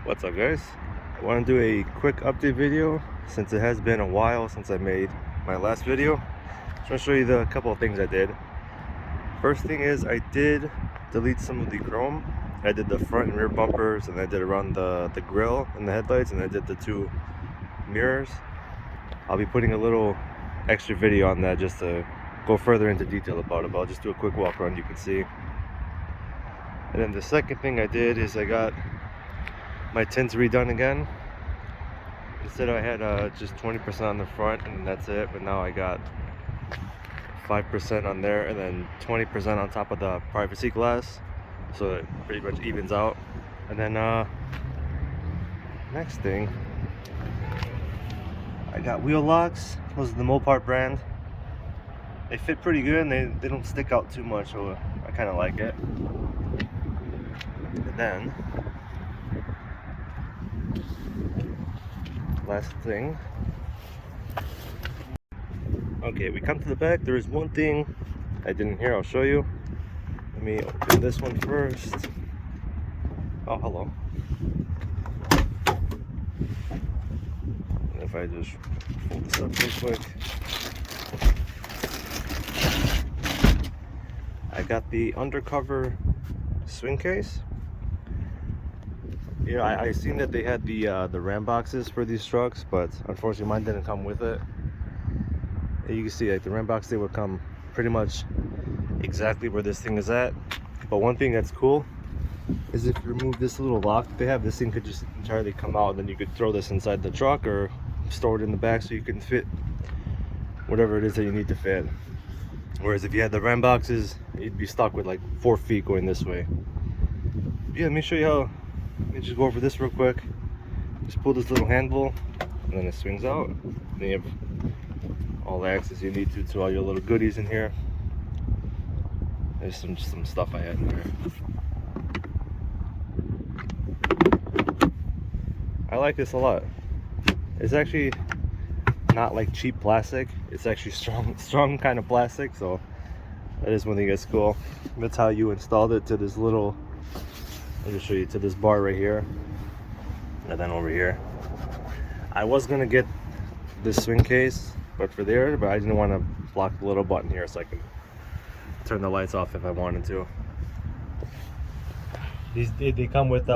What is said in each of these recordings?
What's up, guys? I want to do a quick update video since it has been a while since I made my last video. Just want to show you the couple of things I did. First thing is I did delete some of the chrome. I did the front and rear bumpers, and I did around the grill and the headlights, and I did the two mirrors. I'll be putting a little extra video on that just to go further into detail about it, but I'll just do a quick walk around, you can see. And then the second thing I did is I got my tints redone again. Instead I had just 20% on the front and that's it, but now I got 5% on there and then 20% on top of the privacy glass, so it pretty much evens out. And then next thing, I got wheel locks. Those are the Mopar brand. They fit pretty good and they don't stick out too much, so I kind of like it. And then last thing, okay, we come to the back. There is one thing I didn't hear. I'll show you. Let me open this one first. Oh, hello. And if I just fold this up real quick, I got the Undercover swing case. You know, I seen that they had the RAM boxes for these trucks, but unfortunately mine didn't come with it. And you can see, like, the RAM box, they would come pretty much exactly where this thing is at. But one thing that's cool is if you remove this little lock that they have, this thing could just entirely come out, and then you could throw this inside the truck or store it in the back so you can fit whatever it is that you need to fit. Whereas if you had the RAM boxes, you'd be stuck with like 4 feet going this way. Yeah, let me show you how. Let me just go over this real quick. Just pull this little handle and then it swings out. And then you have all the access you need to all your little goodies in here. There's some stuff I had in there. I like this a lot. It's actually not like cheap plastic. It's actually strong kind of plastic, so that is one thing that's cool. That's how you installed it to this little, let me show you, to this bar right here, and then over here. I was gonna get this swing case, but for there, but I didn't want to block the little button here so I can turn the lights off if I wanted to. They come with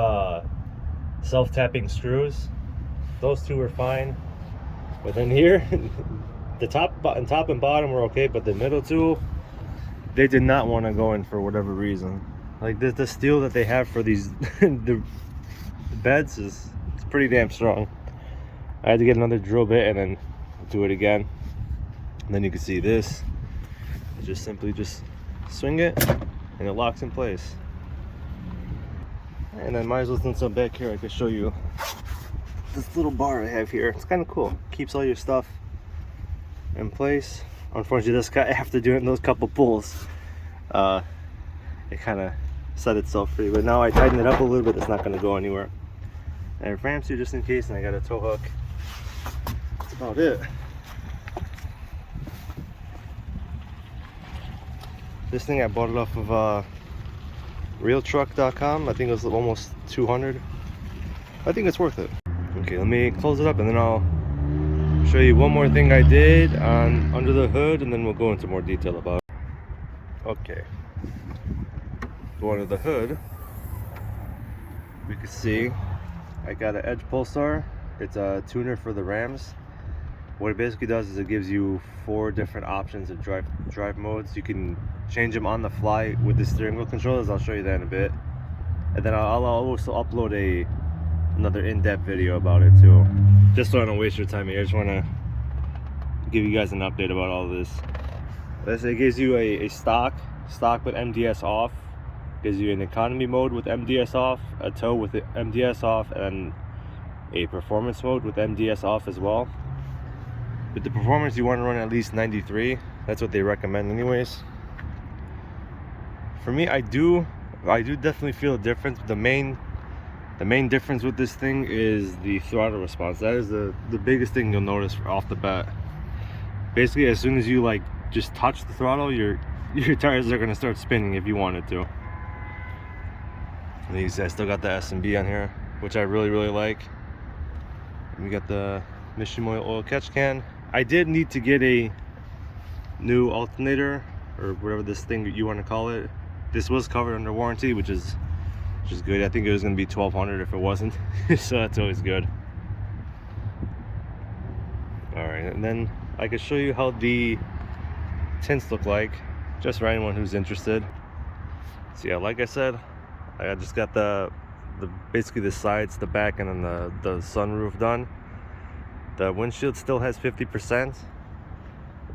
self-tapping screws. Those two are fine, but then here, the top and bottom were okay, but the middle two, they did not want to go in for whatever reason. Like the steel that they have for these the beds it's pretty damn strong. I had to get another drill bit and then do it again. And then you can see this. You just simply swing it and it locks in place. And then might as well, since I'm back here, I can show you this little bar I have here. It's kind of cool. Keeps all your stuff in place. Unfortunately, this guy, after doing those couple pulls, it kind of set itself free. But now I tighten it up a little bit. It's not going to go anywhere. And it ramps you just in case, and I got a tow hook. That's about it. This thing, I bought it off of realtruck.com. I think it was almost 200. I think it's worth it. Okay, let me close it up and then I'll show you one more thing I did on under the hood, and then we'll go into more detail about it. Okay, go under the hood. We can see I got an Edge Pulsar. It's a tuner for the Rams. What it basically does is it gives you 4 different options of drive modes. You can change them on the fly with the steering wheel controllers. I'll show you that in a bit. And then I'll also upload another in-depth video about it too. Just so I don't waste your time here. I just want to give you guys an update about all this. It gives you a stock with MDS off. Gives you an economy mode with MDS off, a tow with MDS off, and a performance mode with MDS off as well. With the performance, you want to run at least 93. That's what they recommend anyways. For me, I do definitely feel a difference. The main difference with this thing is the throttle response. That is the biggest thing you'll notice off the bat. Basically, as soon as you like just touch the throttle, your tires are going to start spinning if you wanted to. And you see I still got the S&B on here, which I really like. And we got the Mishimoto oil catch can. I did need to get a new alternator, or whatever this thing that you want to call it. This was covered under warranty, which is good. I think it was going to be $1,200 if it wasn't. So that's always good. All right, and then I can show you how the tints look like, just for anyone who's interested. So yeah, like I said, I just got the basically the sides, the back, and then the sunroof done. The windshield still has 50%.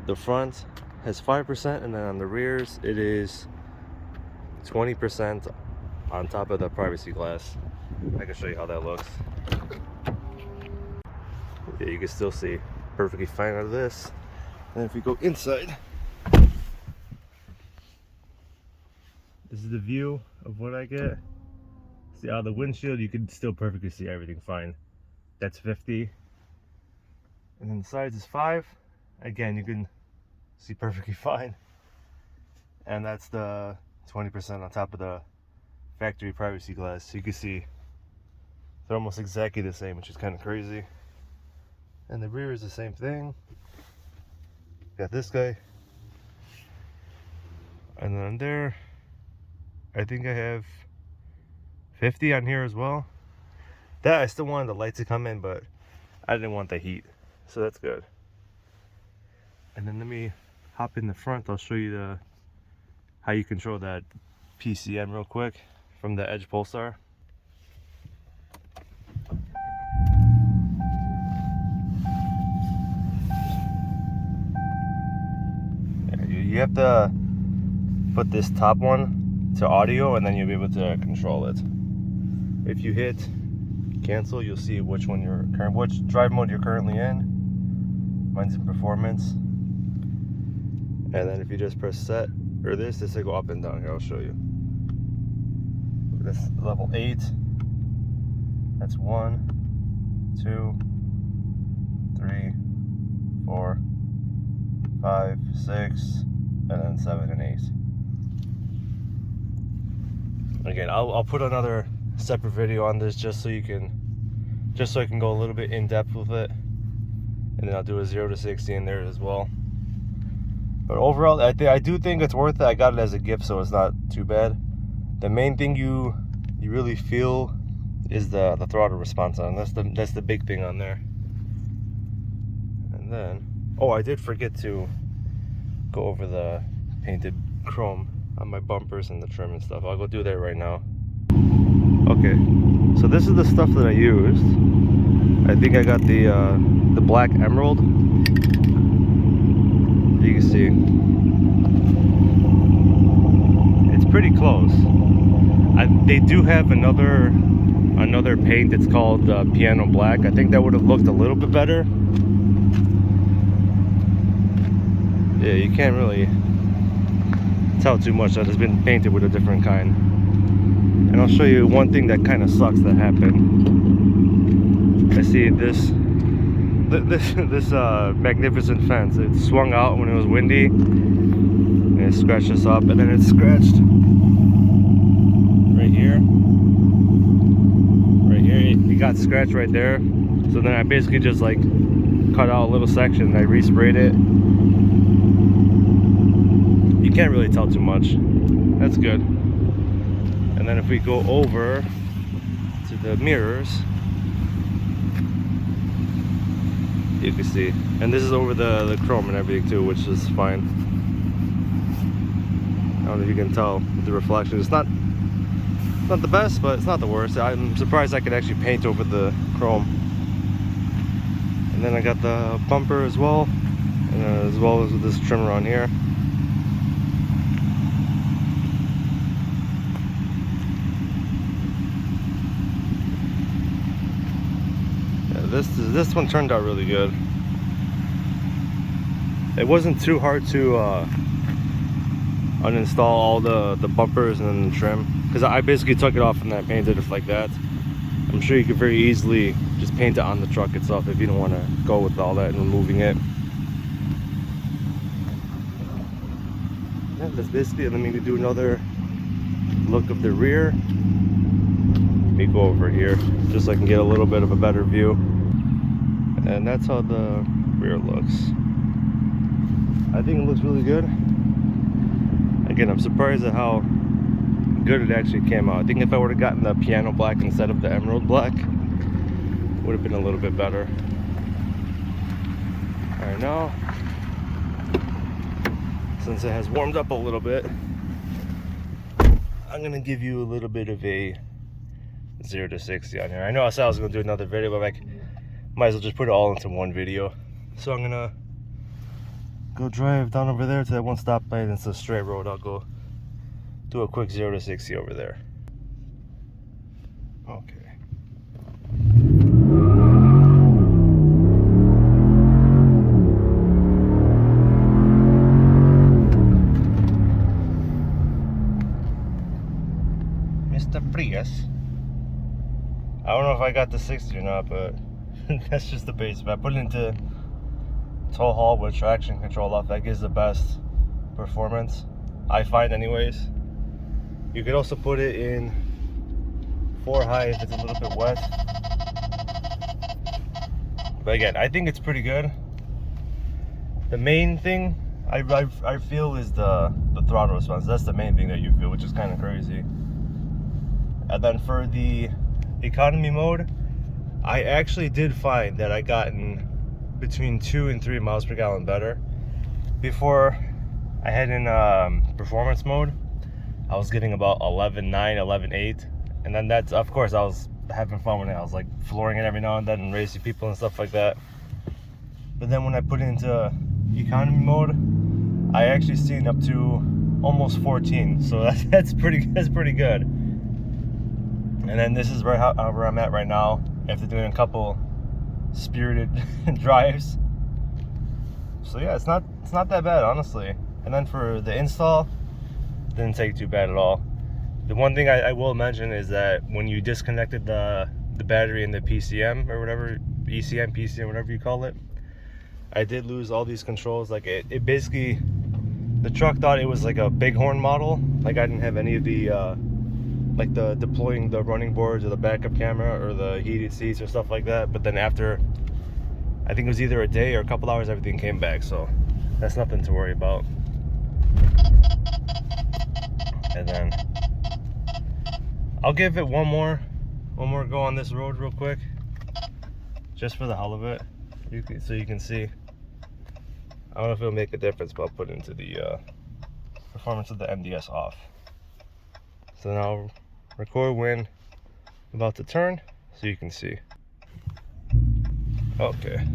The front has 5%, and then on the rears it is 20% on top of the privacy glass. I can show you how that looks. Yeah, you can still see perfectly fine out of this. And if we go inside, this is the view of what I get. See, out of the windshield you can still perfectly see everything fine. That's 50. And then the sides is 5. Again, you can see perfectly fine. And that's the 20% on top of the factory privacy glass. So you can see they're almost exactly the same, which is kind of crazy. And the rear is the same thing. Got this guy. And then there, I think I have 50 on here as well. That I still wanted the light to come in, but I didn't want the heat. So that's good. And then let me hop in the front. I'll show you how you control that PCM real quick from the Edge Pulsar. You have to put this top one to audio, and then you'll be able to control it. If you hit cancel, you'll see which drive mode you're currently in. Mine's in performance. And then if you just press set, or this will go up and down. Here, I'll show you. This level 8. That's 1, 2, 3, 4, 5, 6, and then 7 and 8. Again, I'll put another separate video on this just so I can go a little bit in depth with it, and then I'll do a 0 to 60 in there as well. But overall, I do think it's worth it. I got it as a gift, so it's not too bad. The main thing you really feel is the throttle response on. That's the big thing on there. And then, oh, I did forget to go over the painted chrome on my bumpers and the trim and stuff. I'll go do that right now. Okay, so this is the stuff that I used. I think I got the black emerald. You can see it's pretty close. They do have another paint. It's called piano black. I think that would have looked a little bit better. Yeah, you can't really tell too much that it's been painted with a different kind. And I'll show you one thing that kind of sucks that happened. I see this magnificent fence. It swung out when it was windy, and it scratched us up, and then it scratched right here. Right here, it got scratched right there. So then I basically just like cut out a little section and I resprayed it. You can't really tell too much. That's good. And then if we go over to the mirrors, you can see, and this is over the chrome and everything too, which is fine. I don't know if you can tell with the reflection. It's not the best, but it's not the worst. I'm surprised I could actually paint over the chrome. And then I got the bumper as well, and as well as with this trim around here. This one turned out really good. It wasn't too hard to uninstall all the bumpers and then the trim, because I basically took it off and then I painted it like that. I'm sure you could very easily just paint it on the truck itself if you don't want to go with all that and removing it. Yeah, that's basically it. Let me do another look of the rear. me go over here just so I can get a little bit of a better view. And that's how the rear looks. I think it looks really good. Again, I'm surprised at how good it actually came out. I think if I would have gotten the piano black instead of the emerald black, it would have been a little bit better. Alright, now, since it has warmed up a little bit, I'm gonna give you a little bit of a 0 to 60 on here. I know I said I was gonna do another video, but like, might as well just put it all into one video. So I'm gonna go drive down over there to that one stoplight, and it's a straight road. I'll go do a quick 0 to 60 over there. Okay. Mr. Prius. I don't know if I got the 60 or not, but that's just the base. If I put it into tow haul with traction control off, that gives the best performance, I find anyways. You could also put it in 4 high if it's a little bit wet. But again, I think it's pretty good. The main thing I feel is the throttle response. That's the main thing that you feel, which is kind of crazy. And then for the economy mode, I actually did find that I gotten between 2 and 3 miles per gallon better. Before I had in performance mode, I was getting about 11.9, 11.8, and then that's, of course, I was having fun with it. I was like flooring it every now and then and racing people and stuff like that. But then when I put it into economy mode, I actually seen up to almost 14, so that's pretty good. And then this is where I'm at right now after doing a couple spirited drives. So yeah, it's not that bad, honestly. And then for the install, didn't take too bad at all. The one thing I will mention is that when you disconnected the battery in the PCM or whatever, ECM, PCM, whatever you call it, I did lose all these controls. Like it basically, the truck thought it was like a bighorn model. Like I didn't have any of the like the deploying the running boards or the backup camera or the heated seats or stuff like that. But then after, I think it was either a day or a couple hours, everything came back. So that's nothing to worry about. And then I'll give it one more go on this road real quick, just for the hell of it, so you can see. I don't know if it'll make a difference, but I'll put it into the performance of the MDS off. So then I'll record when I'm about to turn, so you can see. Okay.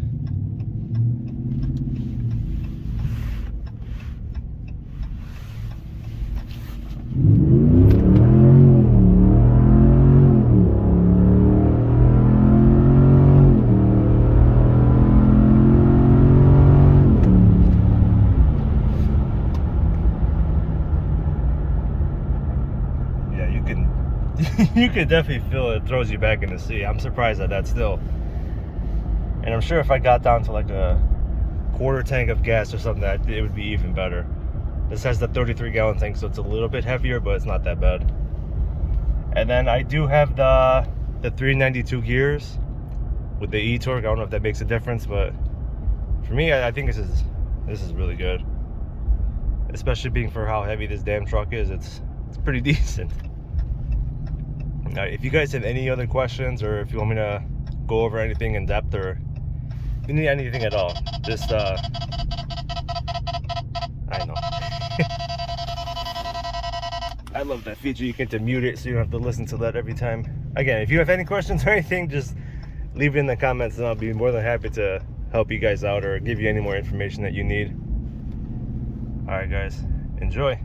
You can definitely feel it throws you back in the sea. I'm surprised at that still. And I'm sure if I got down to like a quarter tank of gas or something, that it would be even better. This has the 33-gallon tank, so it's a little bit heavier, but it's not that bad. And then I do have the 392 gears with the e-torque. I don't know if that makes a difference, but for me, I think this is really good. Especially being for how heavy this damn truck is, it's pretty decent. Now, if you guys have any other questions, or if you want me to go over anything in depth, or if you need anything at all, just I know. I love that feature. You get to mute it so you don't have to listen to that every time. Again, if you have any questions or anything, just leave it in the comments and I'll be more than happy to help you guys out or give you any more information that you need. Alright guys, enjoy.